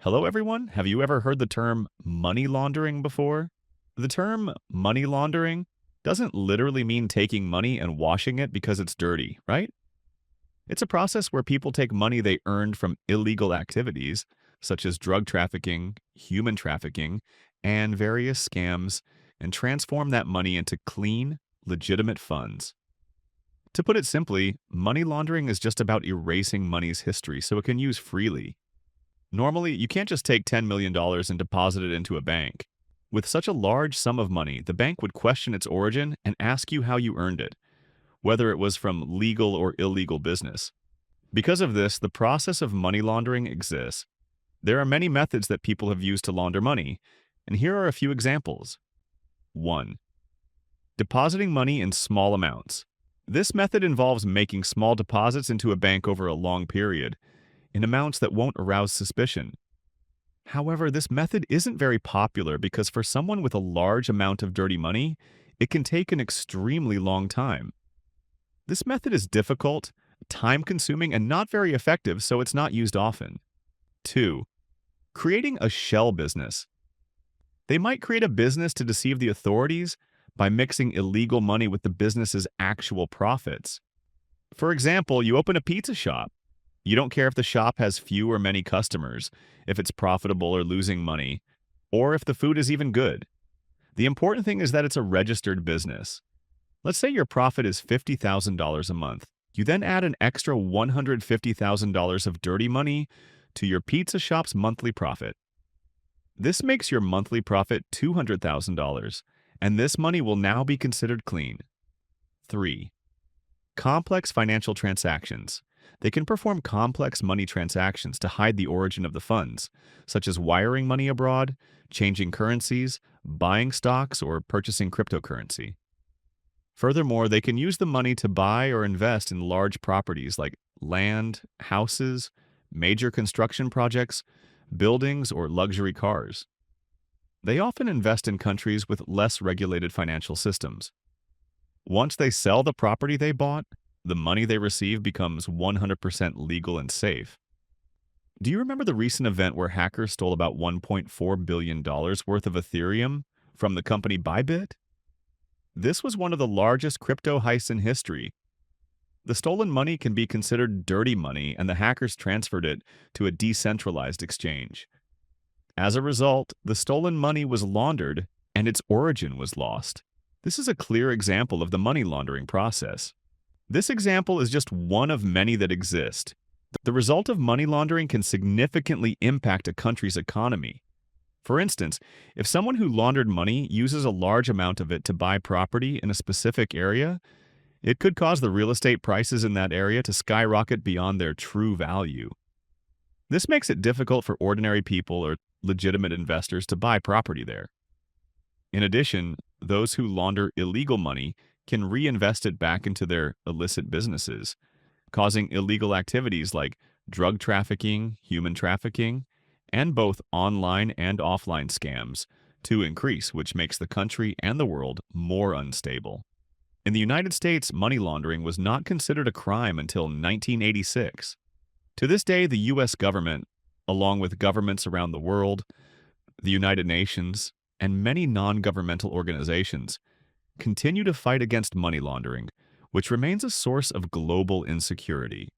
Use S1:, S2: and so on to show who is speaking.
S1: Hello, everyone. Have you ever heard the term money laundering before? The term money laundering doesn't literally mean taking money and washing it because it's dirty, right? It's a process where people take money they earned from illegal activities, such as drug trafficking, human trafficking, and various scams, and transform that money into clean, legitimate funds. To put it simply, money laundering is just about erasing money's history so it can use freely. Normally, you can't just take $10 million dollars and deposit it into a bank. With such a large sum of money, the bank would question its origin and ask you how you earned it, whether it was from legal or illegal business. Because of this, the process of money laundering exists. There are many methods that people have used to launder money, and here are a few examples. 1. Depositing money in small amounts. This method involves making small deposits into a bank over a long period, in amounts that won't arouse suspicion. However, this method isn't very popular because for someone with a large amount of dirty money, it can take an extremely long time. This method is difficult, time-consuming, and not very effective, so it's not used often. 2. Creating a shell business. They might create a business to deceive the authorities by mixing illegal money with the business's actual profits. For example, you open a pizza shop. You don't care if the shop has few or many customers, if it's profitable or losing money, or if the food is even good. The important thing is that it's a registered business. Let's say your profit is $50,000 a month. You then add an extra $150,000 of dirty money to your pizza shop's monthly profit. This makes your monthly profit $200,000, and this money will now be considered clean. 3. Complex financial transactions. They can perform complex money transactions to hide the origin of the funds, such as wiring money abroad, changing currencies, buying stocks, or purchasing cryptocurrency. Furthermore, they can use the money to buy or invest in large properties like land, houses, major construction projects, buildings, or luxury cars. They often invest in countries with less regulated financial systems. Once they sell the property they bought, the money they receive becomes 100% legal and safe. Do you remember the recent event where hackers stole about $1.4 billion worth of Ethereum from the company Bybit? This was one of the largest crypto heists in history. The stolen money can be considered dirty money, and the hackers transferred it to a decentralized exchange. As a result, the stolen money was laundered and its origin was lost. This is a clear example of the money laundering process. This example is just one of many that exist. The result of money laundering can significantly impact a country's economy. For instance, if someone who laundered money uses a large amount of it to buy property in a specific area, it could cause the real estate prices in that area to skyrocket beyond their true value. This makes it difficult for ordinary people or legitimate investors to buy property there. In addition, those who launder illegal money can reinvest it back into their illicit businesses, causing illegal activities like drug trafficking, human trafficking, and both online and offline scams to increase, which makes the country and the world more unstable. In the United States, money laundering was not considered a crime until 1986. To this day, the U.S. government, along with governments around the world, the United Nations, and many non-governmental organizations, continue to fight against money laundering, which remains a source of global insecurity.